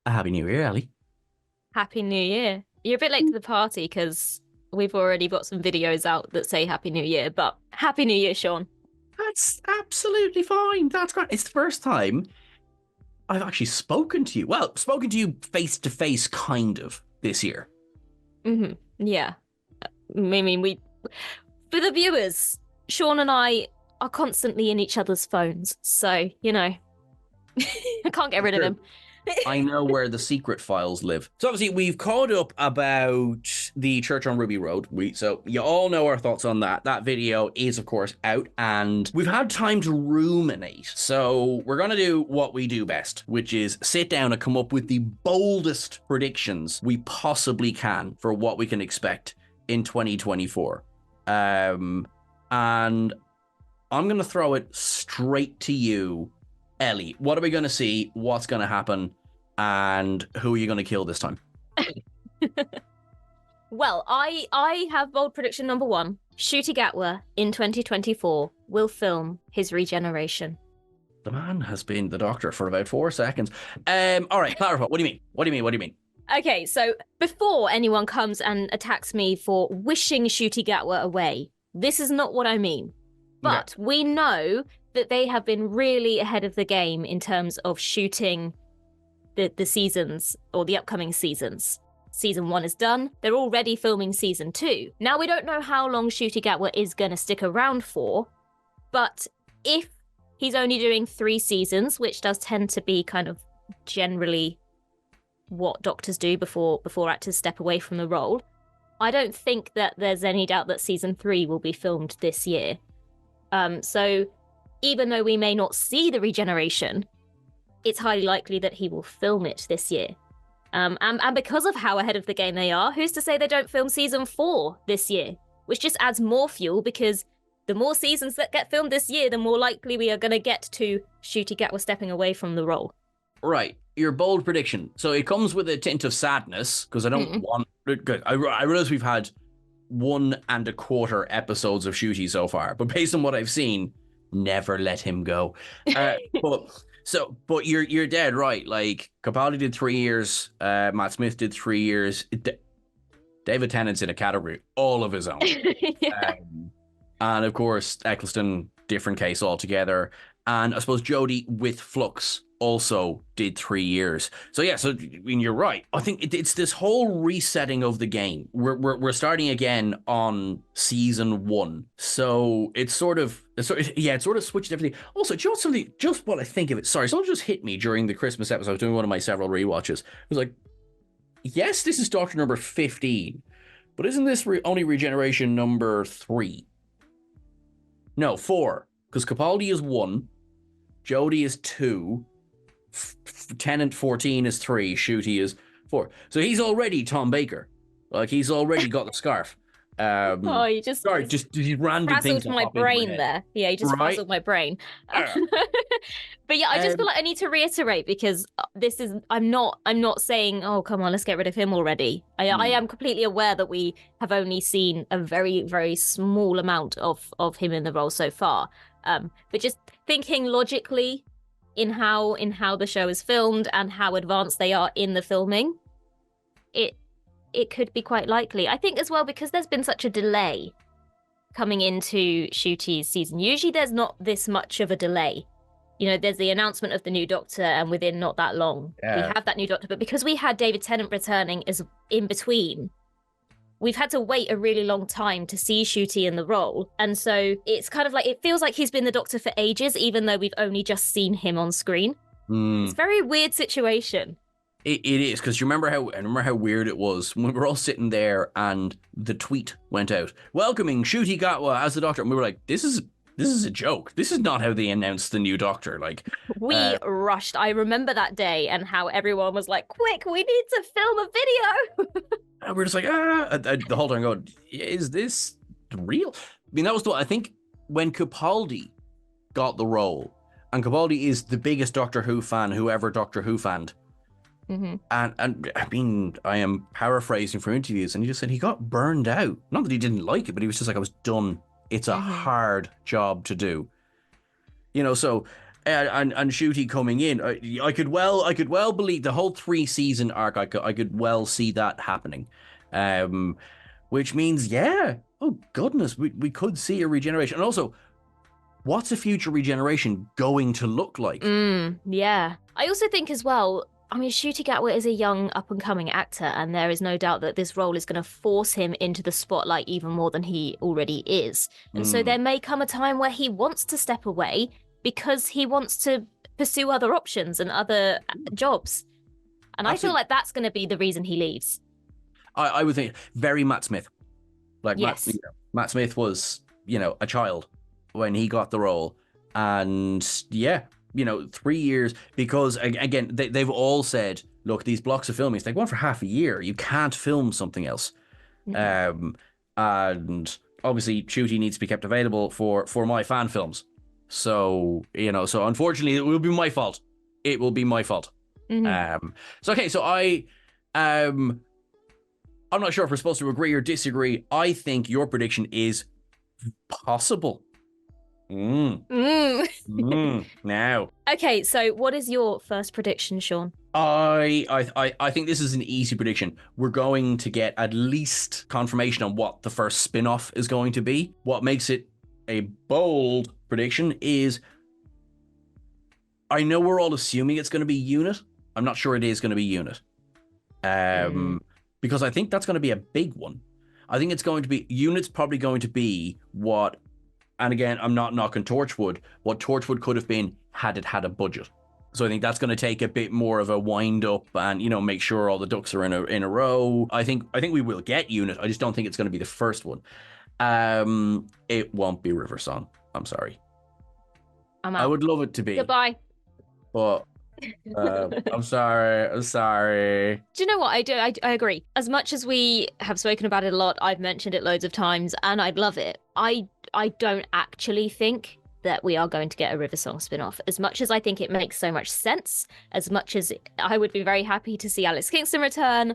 A Happy New Year, Ellie. Happy New Year. You're a bit late to the party because we've already got some videos out that say Happy New Year, but Happy New Year, Sean. That's absolutely fine. That's great. It's the first time I've actually spoken to you. Well, spoken to you face to face, kind of, this year. Yeah. I mean, for the viewers, Sean and I are constantly in each other's phones, so, I can't get rid of Sure. him. I know where the secret files live. So obviously we've caught up about the church on Ruby Road. So you all know our thoughts on that. That video is of course out and we've had time to ruminate. So we're going to do what we do best, which is sit down and come up with the boldest predictions we possibly can for what we can expect in 2024. And I'm going to throw it straight to you, Ellie. What are we going to see? What's going to happen? And who are you going to kill this time? Well, I have bold prediction number one. Ncuti Gatwa in 2024 will film his regeneration. The man has been the Doctor for about 4 seconds. All right, clarify. What do you mean? What do you mean? What do you mean? Okay, so before anyone comes and attacks me for wishing Ncuti Gatwa away, this is not what I mean. But we know that they have been really ahead of the game in terms of shooting the seasons or the upcoming seasons. Season 1 is done. They're already filming season 2. Now we don't know how long Ncuti Gatwa is going to stick around for, but if he's only doing 3 seasons, which does tend to be kind of generally what doctors do before actors step away from the role, I don't think that there's any doubt that season 3 will be filmed this year. So even though we may not see the regeneration, it's highly likely that he will film it this year. And because of how ahead of the game they are, who's to say they don't film season 4 this year? Which just adds more fuel, because the more seasons that get filmed this year, the more likely we are going to get to Ncuti Gatwa stepping away from the role. Right, your bold prediction. So it comes with a tint of sadness, because I don't want... I realize we've had 1.25 episodes of Ncuti so far, but based on what I've seen, never let him go. But you're dead right. Like, Capaldi did 3 years, Matt Smith did 3 years. David Tennant's in a category all of his own. Yeah. And of course, Eccleston, different case altogether. And I suppose Jodie with Flux also did 3 years. So yeah, so I mean, you're right. I think it's this whole resetting of the game. We're starting again on season 1. So it's sort of switched everything. Also, just something, just what I think of it. Sorry, someone just hit me during the Christmas episode. I was doing one of my several rewatches. It was like, yes, this is Doctor number 15, but isn't this only regeneration number 3? No, 4, because Capaldi is 1, Jodie is 2, Tennant 14 is 3, Ncuti is 4. So he's already Tom Baker. Like, he's already got the scarf. You just sorry, just these random things frazzled my pop into brain head. there. Yeah, you just Right? frazzled my brain. But yeah, I just feel like I need to reiterate, because I'm not saying, oh, come on, let's get rid of him already. I am completely aware that we have only seen a very, very small amount of him in the role so far. But just thinking logically in how the show is filmed and how advanced they are in the filming, it could be quite likely. I think as well, because there's been such a delay coming into Ncuti's season. Usually there's not this much of a delay. You know, there's the announcement of the new Doctor, and within not that long, we have that new Doctor. But because we had David Tennant returning as in between, we've had to wait a really long time to see Ncuti in the role. And so it's kind of like, it feels like he's been the Doctor for ages, even though we've only just seen him on screen. It's a very weird situation. It is, because you remember how weird it was when we were all sitting there and the tweet went out welcoming Ncuti Gatwa as the Doctor, and we were like, this is a joke. This is not how they announced the new Doctor. Like, we rushed. I remember that day and how everyone was like, quick, we need to film a video. And we're just like, the whole time going, is this real? I mean, that was I think when Capaldi got the role, and Capaldi is the biggest Doctor Who fan who ever Doctor Who fanned. And I mean, I am paraphrasing from interviews, and he just said he got burned out. Not that he didn't like it, but he was just like, I was done. It's a hard job to do. You know, so and Ncuti coming in, I could well believe the whole 3 season arc. I could well see that happening, um, which means yeah. Oh goodness, we could see a regeneration, and also, what's a future regeneration going to look like? Yeah. I also think as well, I mean, Ncuti Gatwa is a young up and coming actor, and there is no doubt that this role is going to force him into the spotlight even more than he already is. And so there may come a time where he wants to step away because he wants to pursue other options and other jobs. And I feel like that's going to be the reason he leaves. I would think very Matt Smith. Like Yes. Matt Smith was, a child when he got the role. And yeah, 3 years, because again, they've all said, look, these blocks of filming, they go on for half a year. You can't film something else. And obviously Ncuti needs to be kept available for my fan films. So, so unfortunately it will be my fault. It will be my fault. So okay, so I'm not sure if we're supposed to agree or disagree. I think your prediction is possible. Now. Okay, so what is your first prediction, Sean? I think this is an easy prediction. We're going to get at least confirmation on what the first spin-off is going to be. What makes it a bold prediction is, I know we're all assuming it's going to be Unit. I'm not sure it is going to be Unit. Because I think that's going to be a big one. I think it's going to be, Unit's probably going to be what, and again, I'm not knocking Torchwood, what Torchwood could have been had it had a budget. So I think that's going to take a bit more of a wind up and, make sure all the ducks are in a row. I think we will get Unit. I just don't think it's going to be the first one. It won't be River Song. I'm sorry. I'm out. I would love it to be. Goodbye. But I'm sorry. Do you know what I do? I agree. As much as we have spoken about it a lot, I've mentioned it loads of times, and I'd love it. I don't actually think that we are going to get a River Song spin-off. As much as I think it makes so much sense, as much as I would be very happy to see Alex Kingston return,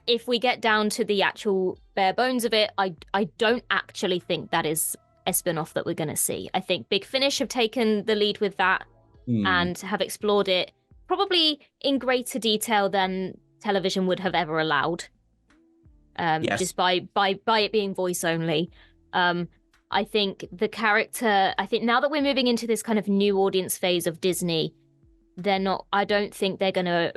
if we get down to the actual bare bones of it, I don't actually think that is a spin-off that we're going to see. I think Big Finish have taken the lead with that and have explored it probably in greater detail than television would have ever allowed. Yes. Just by it being voice only. I think the character, now that we're moving into this kind of new audience phase of Disney, I don't think they're going to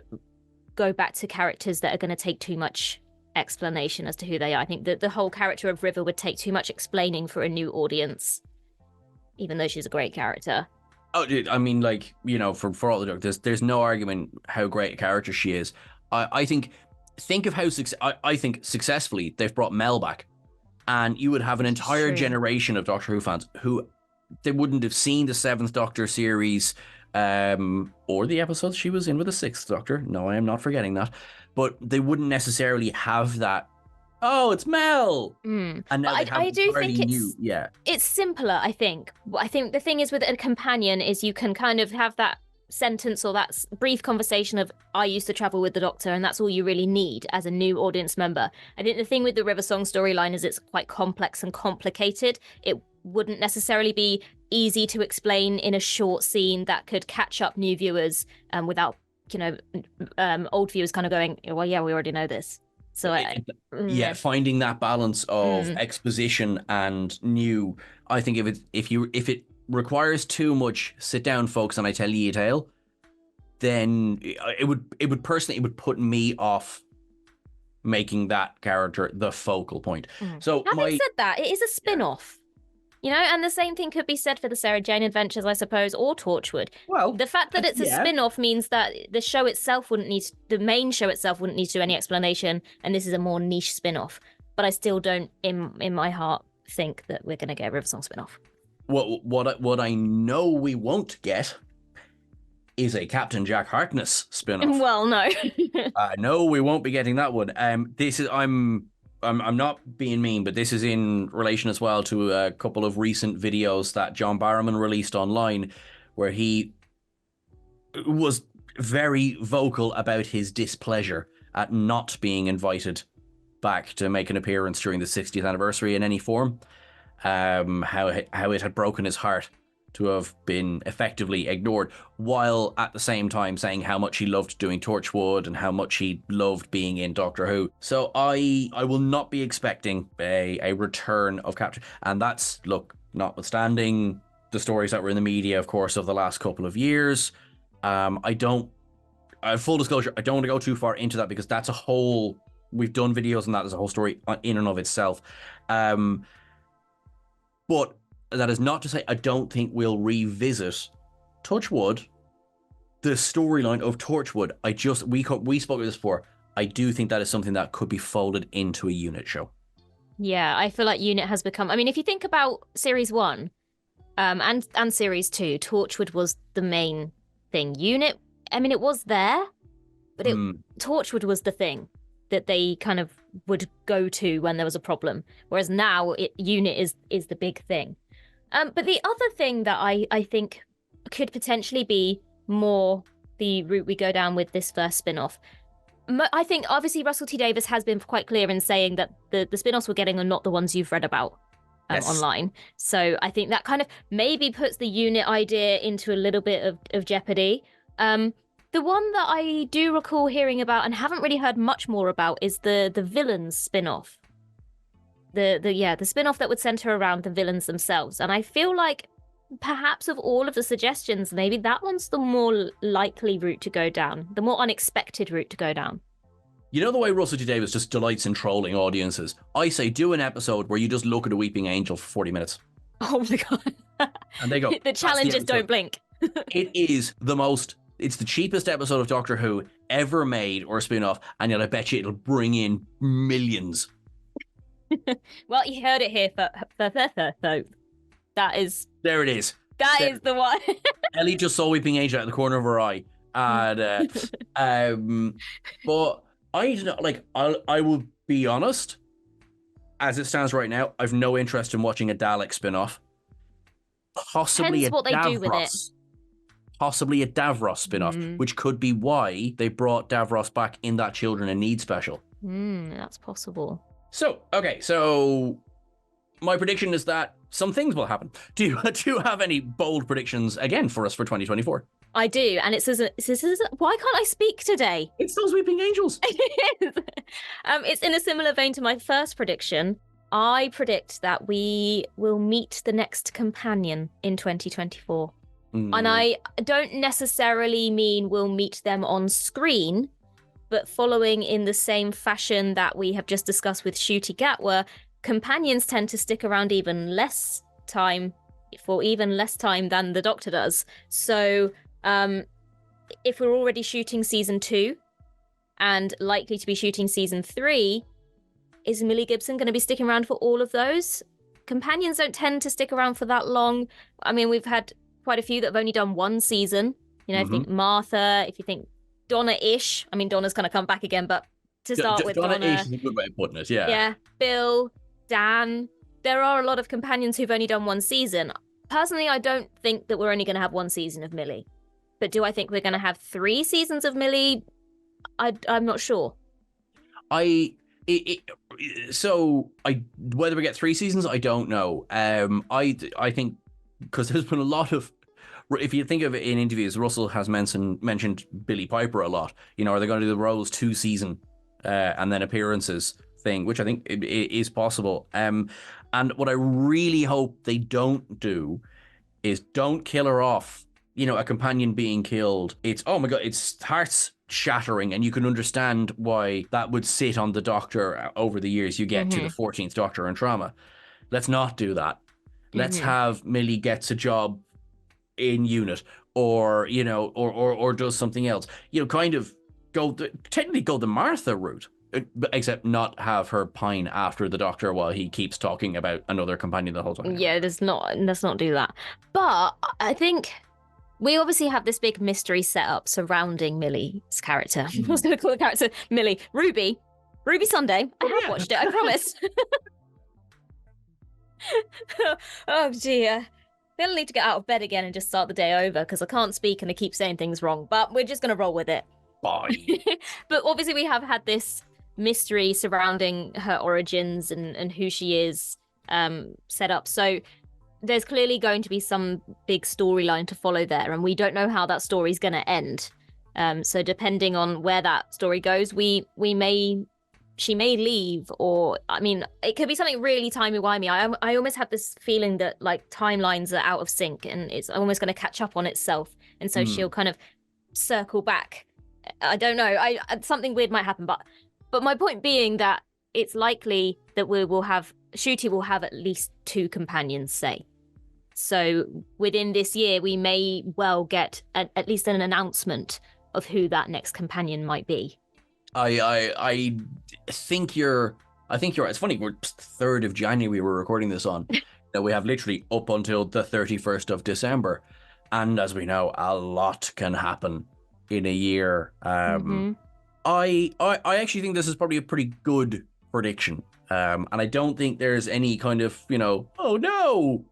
go back to characters that are going to take too much explanation as to who they are. I think that the whole character of River would take too much explaining for a new audience, even though she's a great character. Oh, I mean, for all the joke, there's no argument how great a character she is. I think of how I think successfully they've brought Mel back, and you would have an entire generation of Doctor Who fans who they wouldn't have seen the 7th Doctor series or the episodes she was in with the 6th Doctor. No, I am not forgetting that, but they wouldn't necessarily have that. Oh, it's Mel. And now I do think it's simpler. I think the thing is with a companion is you can kind of have that sentence or that brief conversation of I used to travel with the Doctor, and that's all you really need as a new audience member. I think the thing with the River Song storyline is it's quite complex and complicated. It wouldn't necessarily be easy to explain in a short scene that could catch up new viewers without old viewers kind of going, well, yeah, we already know this. So finding that balance of exposition and new. I think if it requires too much sit down, folks, and I tell you a tale, then it would put me off making that character the focal point. So having said that, it is a spin-off. And the same thing could be said for the Sarah Jane Adventures, I suppose, or Torchwood. Well, the fact that it's a spin-off means that the main show itself wouldn't need to do any explanation, and this is a more niche spin-off. But I still don't, in my heart, think that we're going to get a River Song spin-off. What I know we won't get is a Captain Jack Harkness spin-off. Well, no. No, we won't be getting that one. I'm not being mean, but this is in relation as well to a couple of recent videos that John Barrowman released online, where he was very vocal about his displeasure at not being invited back to make an appearance during the 60th anniversary in any form. How it had broken his heart to have been effectively ignored, while at the same time saying how much he loved doing Torchwood and how much he loved being in Doctor Who. So I will not be expecting a return of Captain. And that's, look, notwithstanding the stories that were in the media, of course, of the last couple of years. Full disclosure, I don't want to go too far into that because that's a whole... We've done videos on that as a whole story in and of itself. But that is not to say I don't think we'll revisit Touchwood, the storyline of Torchwood. We spoke about this before. I do think that is something that could be folded into a unit show. Yeah, I feel like unit has become... I mean, if you think about series 1 and series 2, Torchwood was the main thing. Unit, I mean, it was there, but Torchwood was the thing that they kind of would go to when there was a problem. Whereas now unit is the big thing. But the other thing that I think could potentially be more the route we go down with this first spin-off. I think obviously Russell T Davies has been quite clear in saying that the spin-offs we're getting are not the ones you've read about online. So I think that kind of maybe puts the unit idea into a little bit of jeopardy. The one that I do recall hearing about and haven't really heard much more about is the villains spin-off. The spin-off that would center around the villains themselves. And I feel like perhaps of all of the suggestions, maybe that one's the more likely route to go down, the more unexpected route to go down. You know the way Russell T Davies just delights in trolling audiences? I say do an episode where you just look at a weeping angel for 40 minutes. Oh my God. And they go. The challenge is don't blink. It is it's the cheapest episode of Doctor Who ever made or a spin-off, and yet I bet you it'll bring in millions. Well, you heard it here so that is... There it is. That is the one. Ellie just saw Weeping Angel out of the corner of her eye. And, but I don't know, like, I will be honest, as it stands right now, I've no interest in watching a Dalek spin-off. Possibly Depends what they do with it. Possibly a Davros spin-off, which could be why they brought Davros back in that Children in Need special. That's possible. So, okay, so my prediction is that some things will happen. Do you have any bold predictions again for us for 2024? I do, and it's why can't I speak today? It's those Weeping Angels. It is. It's in a similar vein to my first prediction. I predict that we will meet the next companion in 2024. And I don't necessarily mean we'll meet them on screen, but following in the same fashion that we have just discussed with Ncuti Gatwa, companions tend to stick around for even less time than the Doctor does. So if we're already shooting season 2 and likely to be shooting season 3, is Millie Gibson going to be sticking around for all of those? Companions don't tend to stick around for that long. I mean, we've had quite a few that have only done one season. You know, if you think Martha, if you think Donna-ish. I mean, Donna's going to come back again, but to start with, Donna-ish is a good way of putting it, yeah. Yeah, Bill, Dan. There are a lot of companions who've only done one season. Personally, I don't think that we're only going to have one season of Millie. But do I think we're going to have 3 seasons of Millie? I'm not sure. Whether we get 3 seasons, I don't know. I think because there's been a lot of, if you think of it in interviews, Russell has mentioned Billie Piper a lot. You know, are they going to do the Rose 2 season and then appearances thing, which I think is possible. And what I really hope they don't do is don't kill her off. You know, a companion being killed. It's, oh my God, it's hearts shattering, and you can understand why that would sit on the Doctor over the years you get to the 14th Doctor and trauma. Let's not do that. Let's have Millie gets a job in unit, or, you know, or does something else. You know, kind of technically go the Martha route, except not have her pine after the Doctor while he keeps talking about another companion the whole time. Yeah, let's not do that. But I think we obviously have this big mystery set up surrounding Millie's character. I was going to call the character Millie. Ruby Sunday. I have watched it, I promise. Oh dear. They'll need to get out of bed again and just start the day over because I can't speak and I keep saying things wrong, but we're just going to roll with it. Bye. But obviously we have had this mystery surrounding her origins and who she is set up. So there's clearly going to be some big storyline to follow there, and we don't know how that story's going to end. So depending on where that story goes, she may leave, or I mean, it could be something really timey-wimey. I almost have this feeling that like timelines are out of sync, and it's almost going to catch up on itself, and so she'll kind of circle back. I don't know. Something weird might happen, but my point being that it's likely that Ncuti will have at least 2 companions, say. So within this year, we may well get at least an announcement of who that next companion might be. I think you're right. It's funny, we're 3rd of January we're recording this on. That we have literally up until the 31st of December. And as we know, a lot can happen in a year. I actually think this is probably a pretty good prediction. And I don't think there's any kind of, oh no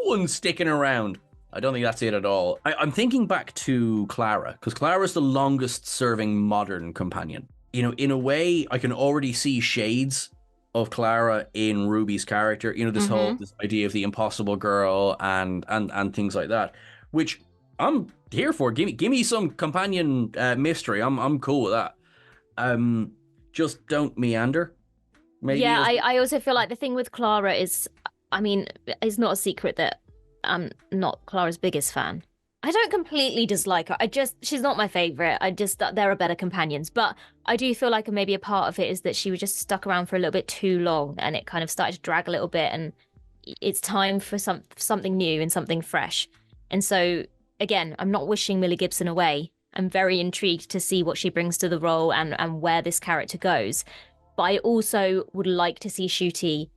one's sticking around. I don't think that's it at all. I'm thinking back to Clara, because Clara's the longest serving modern companion. In a way, I can already see shades of Clara in Ruby's character. This whole this idea of the impossible girl and things like that, which I'm here for. Give me some companion mystery. I'm cool with that. Just don't meander. Maybe. Yeah, I also feel like the thing with Clara is, I mean, it's not a secret that I'm not Clara's biggest fan. I don't completely dislike her. She's not my favorite. There are better companions, but I do feel like maybe a part of it is that she was just stuck around for a little bit too long, and it kind of started to drag a little bit, and it's time for something new and something fresh. And so, again, I'm not wishing Millie Gibson away. I'm very intrigued to see what she brings to the role and where this character goes. But I also would like to see Ncuti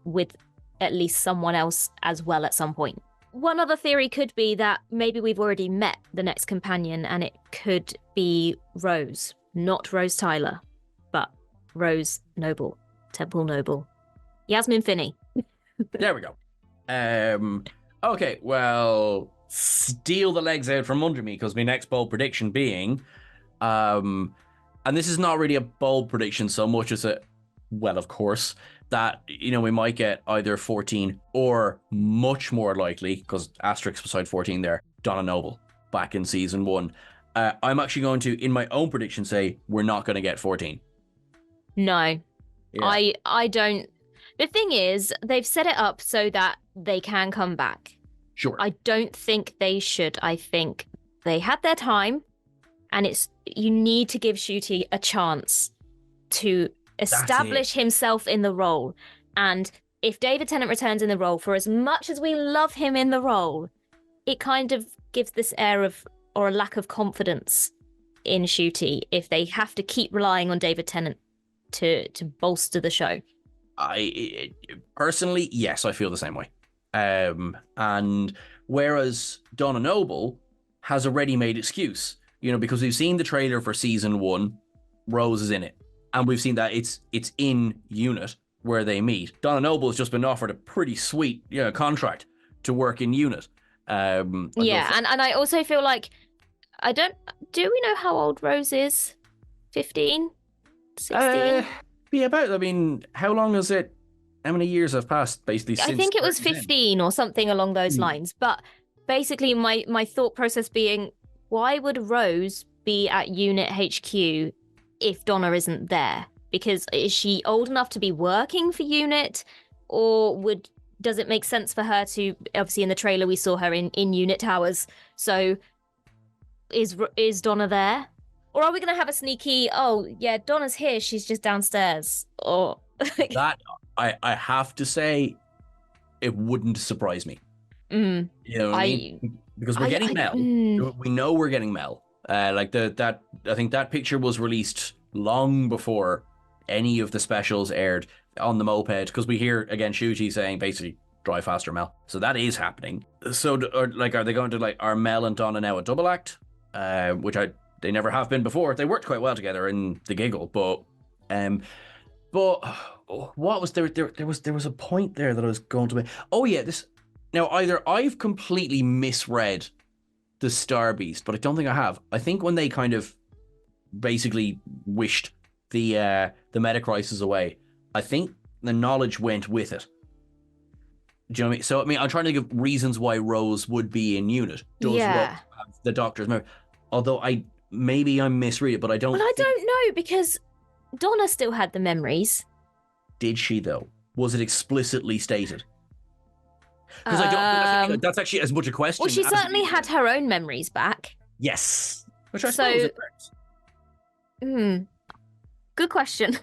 with at least someone else as well at some point. One other theory could be that maybe we've already met the next companion, and it could be Rose. Not Rose Tyler, but Rose Noble, Temple Noble. Yasmin Finney. There we go. Okay, well, steal the legs out from under me, because my next bold prediction being, and this is not really a bold prediction so much as of course, that, we might get either 14 or much more likely, because asterisk beside 14 there, Donna Noble back in season 1. I'm actually going to, in my own prediction, say we're not going to get 14. No. Yeah. I don't. The thing is, they've set it up so that they can come back. Sure. I don't think they should. I think they had their time, and you need to give Ncuti a chance to establish himself in the role. And if David Tennant returns in the role, for as much as we love him in the role, it kind of gives this air of, or a lack of confidence in Ncuti if they have to keep relying on David Tennant to bolster the show. Personally, yes, I feel the same way. And whereas Donna Noble has a ready-made excuse, because we've seen the trailer for season 1, Rose is in it. And we've seen that it's in UNIT where they meet. Donna Noble has just been offered a pretty sweet contract to work in UNIT. And I also feel like, do we know how old Rose is? 15? 16? How long is it? How many years have passed, basically, since... I think it was 15 or something along those lines. But basically, my thought process being, why would Rose be at UNIT HQ if Donna isn't there? Because is she old enough to be working for UNIT, or does it make sense for her to, obviously in the trailer we saw her in UNIT Towers, so is Donna there? Or are we going to have a sneaky, oh yeah, Donna's here, she's just downstairs? Or that, I have to say, it wouldn't surprise me. You know what I mean? Because we're getting Mel. We know we're getting Mel. I think that picture was released long before any of the specials aired on the moped, because we hear again Ncuti saying basically drive faster, Mel. So that is happening. So are they going to are Mel and Donna now a double act? Which they never have been before. They worked quite well together in The Giggle, but what was there was a point there that I was going to make. Oh yeah, this now either I've completely misread the Star Beast, but I don't think I have. I think when they kind of basically wished the meta crisis away, I think the knowledge went with it. Do you know what I mean? So, I mean, I'm trying to think of reasons why Rose would be in unit. Does Rose Yeah. have the Doctor's memory? Although maybe I'm misreading, but I don't Well, I think... don't know, because Donna still had the memories. Did she, though? Was it explicitly stated? Because I don't... That's actually as much a question. Well, she as certainly had her own memories back. Yes. Which I So- suppose it works. Good question.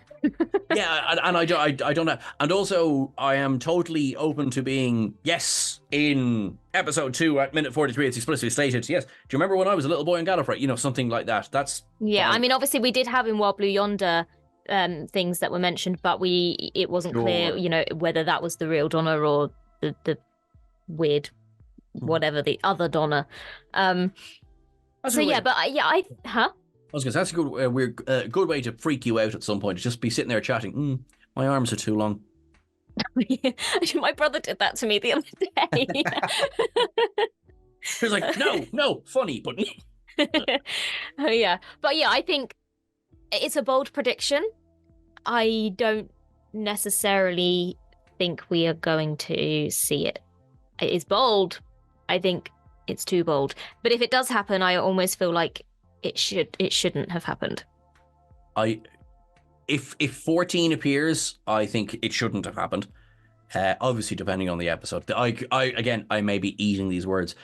Yeah, and I don't know. And also, I am totally open to being, yes, in episode 2 at minute 43, it's explicitly stated, yes. Do you remember when I was a little boy in Gallifrey? You know, something like that. That's Yeah, fine. I mean, obviously we did have in Wild Blue Yonder things that were mentioned, but it wasn't clear, Sure. you know, whether that was the real Donna or the weird whatever the other Donna. That's a good way Huh? I was going to say, that's a good, good way to freak you out at some point. Just be sitting there chatting. My arms are too long. My brother did that to me the other day. He was like, no, funny, but Oh, yeah. But yeah, I think it's a bold prediction. I don't necessarily think we are going to see it. It is bold. I think it's too bold. But if it does happen, I almost feel like it shouldn't have happened. If 14 appears, I think it shouldn't have happened. Obviously, depending on the episode. I may be eating these words.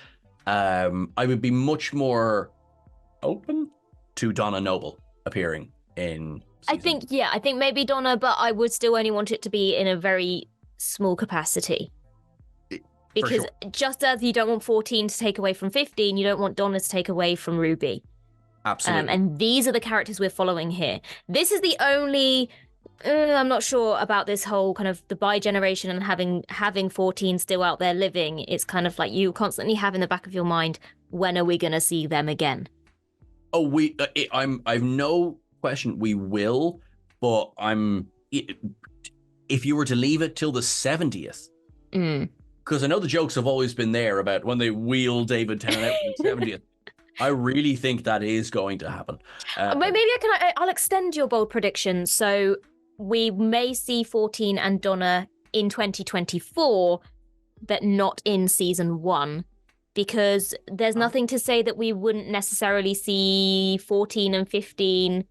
I would be much more open to Donna Noble appearing in season. I think maybe Donna, but I would still only want it to be in a very small capacity. Because just as you don't want 14 to take away from 15, you don't want Donna to take away from Ruby. Absolutely. And these are the characters we're following here. This is the only... I'm not sure about this whole kind of the bi-generation and having 14 still out there living. It's kind of like you constantly have in the back of your mind, when are we going to see them again? Oh, I've no question we will, but if you were to leave it till the 70th, because I know the jokes have always been there about when they wheel David Tennant out for the 70th. I really think that is going to happen. Maybe I'll extend your bold prediction. So we may see 14 and Donna in 2024, but not in season 1, because there's nothing to say that we wouldn't necessarily see 14 and 15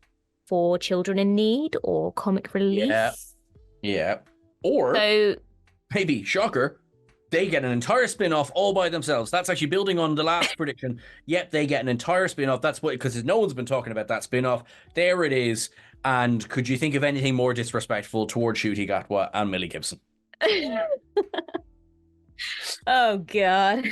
for Children in Need or comic relief. Yeah. Or maybe, shocker, they get an entire spin-off all by themselves. That's actually building on the last prediction. Yep, they get an entire spin-off. That's what, because no one's been talking about that spin-off. There it is. And could you think of anything more disrespectful towards Ncuti Gatwa and Millie Gibson? Oh, God.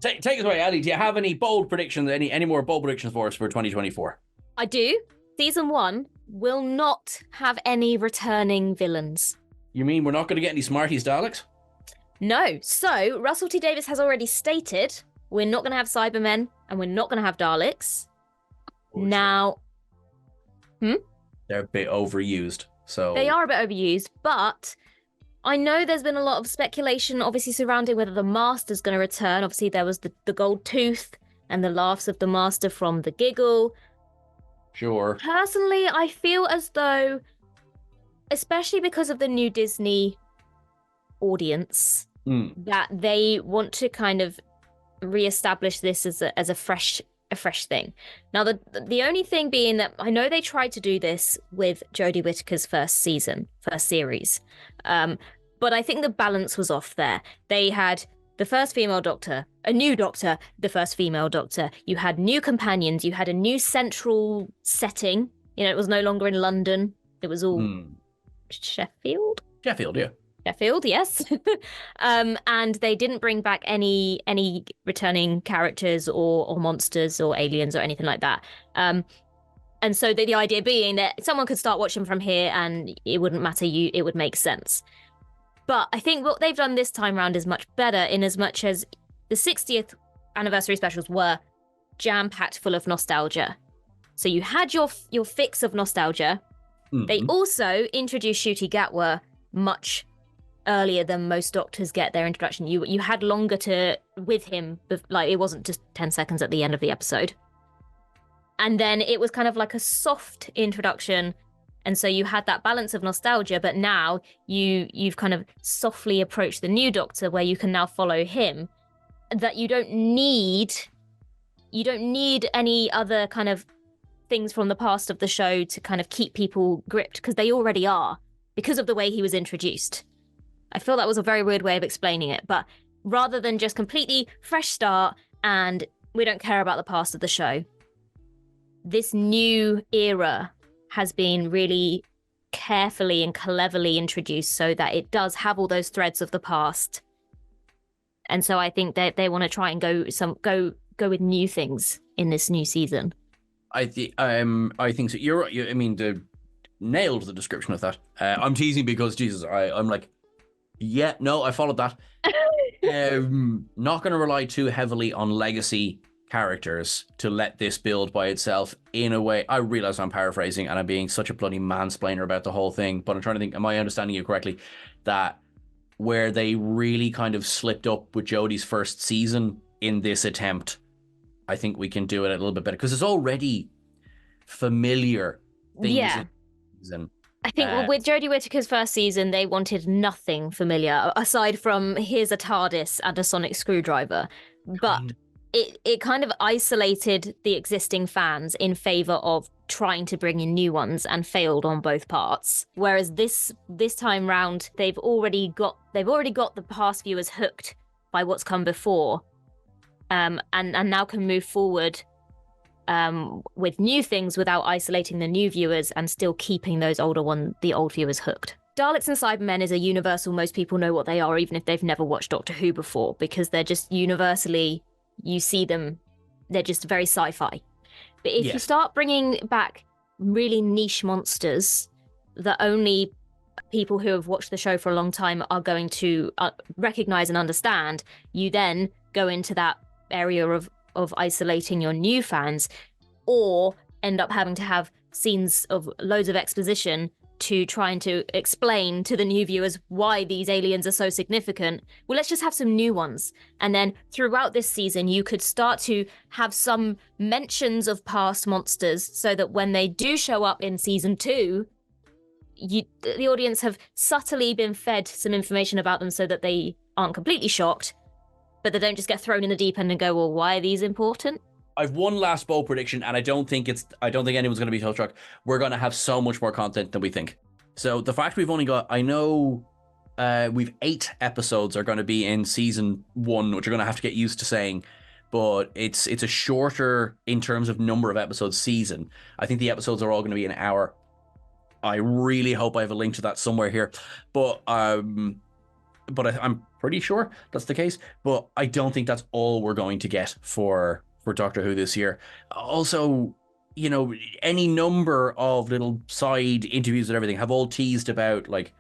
Take us away, Ali. Do you have any bold predictions, any more bold predictions for us for 2024? I do. Season 1 will not have any returning villains. You mean we're not going to get any Smarties Daleks? No. So, Russell T. Davies has already stated we're not going to have Cybermen and we're not going to have Daleks. Now... They're a bit overused, so... They are a bit overused, but I know there's been a lot of speculation, obviously, surrounding whether the Master's going to return. Obviously, there was the gold tooth and the laughs of the Master from the giggle. Sure. Personally, I feel as though, especially because of the new Disney audience, that they want to kind of reestablish this as a fresh thing. Now, the only thing being that I know they tried to do this with Jodie Whittaker's first series, but I think the balance was off there. They had the first female Doctor, a new Doctor, the first female Doctor. You had new companions. You had a new central setting. You know, it was no longer in London. It was all Sheffield. Sheffield, yeah. Sheffield, yes. And they didn't bring back any returning characters or monsters or aliens or anything like that. And so the idea being that someone could start watching from here and it wouldn't matter, it would make sense. But I think what they've done this time round is much better, in as much as the 60th anniversary specials were jam-packed full of nostalgia. So you had your fix of nostalgia. They also introduced Ncuti Gatwa much earlier than most Doctors get their introduction. You had longer with him, like it wasn't just 10 seconds at the end of the episode. And then it was kind of like a soft introduction And so you had that balance of nostalgia, but now you've kind of softly approached the new Doctor where you can now follow him. That you don't need any other kind of things from the past of the show to kind of keep people gripped, because they already are, because of the way he was introduced. I feel that was a very weird way of explaining it, but rather than just completely fresh start and we don't care about the past of the show, this new era has been really carefully and cleverly introduced so that it does have all those threads of the past. And so I think that they want to try and go with new things in this new season. I think so. You're right. I mean, nailed the description of that. I'm teasing because Jesus, I'm like, yeah, no, I followed that. Not going to rely too heavily on legacy characters to let this build by itself in a way. I realize I'm paraphrasing and I'm being such a bloody mansplainer about the whole thing, but I'm trying to think, am I understanding you correctly? That where they really kind of slipped up with Jodie's first season in this attempt, I think we can do it a little bit better because it's already familiar things. Yeah. I think with Jodie Whittaker's first season, they wanted nothing familiar aside from here's a TARDIS and a sonic screwdriver. But it kind of isolated the existing fans in favor of trying to bring in new ones and failed on both parts. Whereas this time round, they've already got the past viewers hooked by what's come before, and now can move forward with new things without isolating the new viewers and still keeping the old viewers hooked. Daleks and Cybermen is a universal, most people know what they are, even if they've never watched Doctor Who before, because they're just universally, you see them, they're just very sci-fi. But if you start bringing back really niche monsters that only people who have watched the show for a long time are going to recognize and understand, you then go into that area of isolating your new fans, or end up having to have scenes of loads of exposition to trying to explain to the new viewers why these aliens are so significant. Well, let's just have some new ones. And then throughout this season, you could start to have some mentions of past monsters so that when they do show up in season 2, the audience have subtly been fed some information about them so that they aren't completely shocked, but they don't just get thrown in the deep end and go, well, why are these important? I've one last bold prediction, and I don't think anyone's going to be so shocked. We're going to have so much more content than we think. So the fact we've only got, I know we've 8 episodes are going to be in season 1, which you're going to have to get used to saying, but it's a shorter in terms of number of episodes season. I think the episodes are all going to be an hour. I really hope I have a link to that somewhere here, but I'm pretty sure that's the case. But I don't think that's all we're going to get for Doctor Who this year. Also, you know, any number of little side interviews and everything have all teased about, like,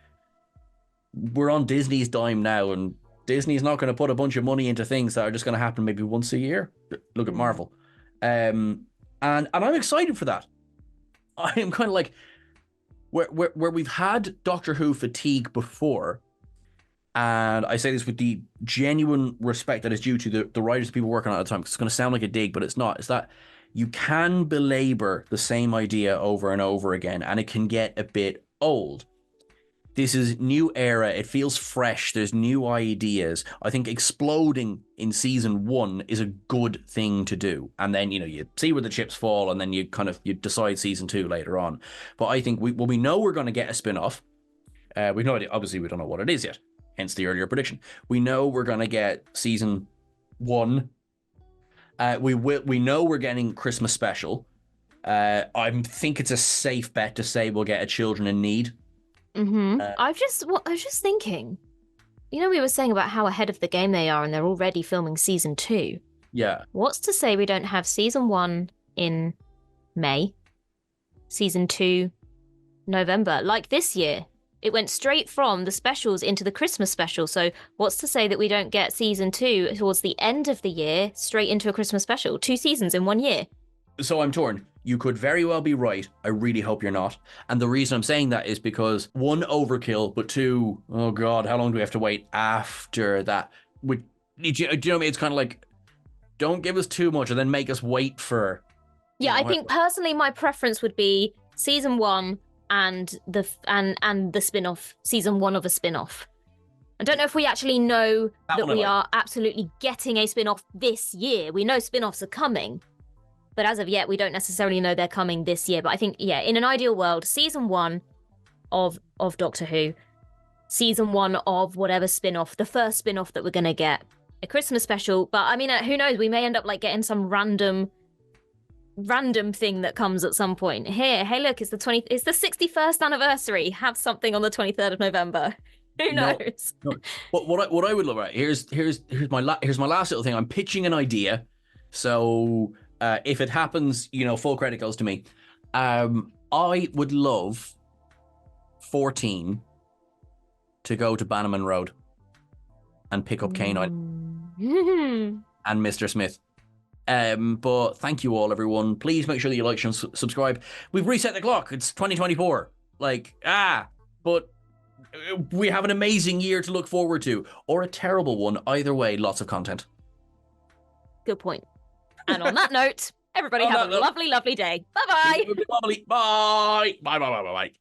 we're on Disney's dime now, and Disney's not going to put a bunch of money into things that are just going to happen maybe once a year. Look at Marvel. And I'm excited for that. I'm kind of like, where we've had Doctor Who fatigue before, and I say this with the genuine respect that is due to the writers and people working on it at the time, because it's going to sound like a dig, but it's not. It's that you can belabor the same idea over and over again, and it can get a bit old. This is new era. It feels fresh. There's new ideas. I think exploding in season 1 is a good thing to do. And then, you know, you see where the chips fall, and then you decide season 2 later on. But I think we know we're going to get a spin-off. We know, obviously we don't know what it is yet, hence the earlier prediction. We know we're going to get season 1. We know we're getting Christmas special. I think it's a safe bet to say we'll get a Children in Need. Mm-hmm. I was just thinking, you know, we were saying about how ahead of the game they are, and they're already filming season 2. Yeah. What's to say we don't have season 1 in May, season 2 November, like this year? It went straight from the specials into the Christmas special. So what's to say that we don't get season 2 towards the end of the year, straight into a Christmas special? 2 seasons in 1 year. So I'm torn. You could very well be right. I really hope you're not. And the reason I'm saying that is because 1, overkill, but 2, oh God, how long do we have to wait after that? Do you know what I mean? It's kind of like, don't give us too much and then make us wait for... Yeah, I think personally my preference would be season 1 and the spin-off, season 1 of a spin-off. I don't know if we actually know that we are absolutely getting a spin-off this year. We know spin-offs are coming, but as of yet, we don't necessarily know they're coming this year. But I think, yeah, in an ideal world, season 1 of Doctor Who, season 1 of whatever spin-off, the first spin-off that we're going to get, a Christmas special. But I mean, who knows? We may end up like getting some random thing that comes at some point. Here, hey, look, it's the 61st anniversary. Have something on the 23rd of November. Who knows? No. What I would love, right? Here's my last little thing. I'm pitching an idea. So if it happens, full credit goes to me. I would love 14 to go to Bannerman Road and pick up K9 and Mr. Smith. But thank you all, everyone. Please make sure that you like and subscribe. We've reset the clock. It's 2024. But we have an amazing year to look forward to, or a terrible one. Either way, lots of content. Good point. And on that note, everybody have a lovely, lovely day. Bye-bye. Bye. Bye. Bye. Bye. Bye. Bye.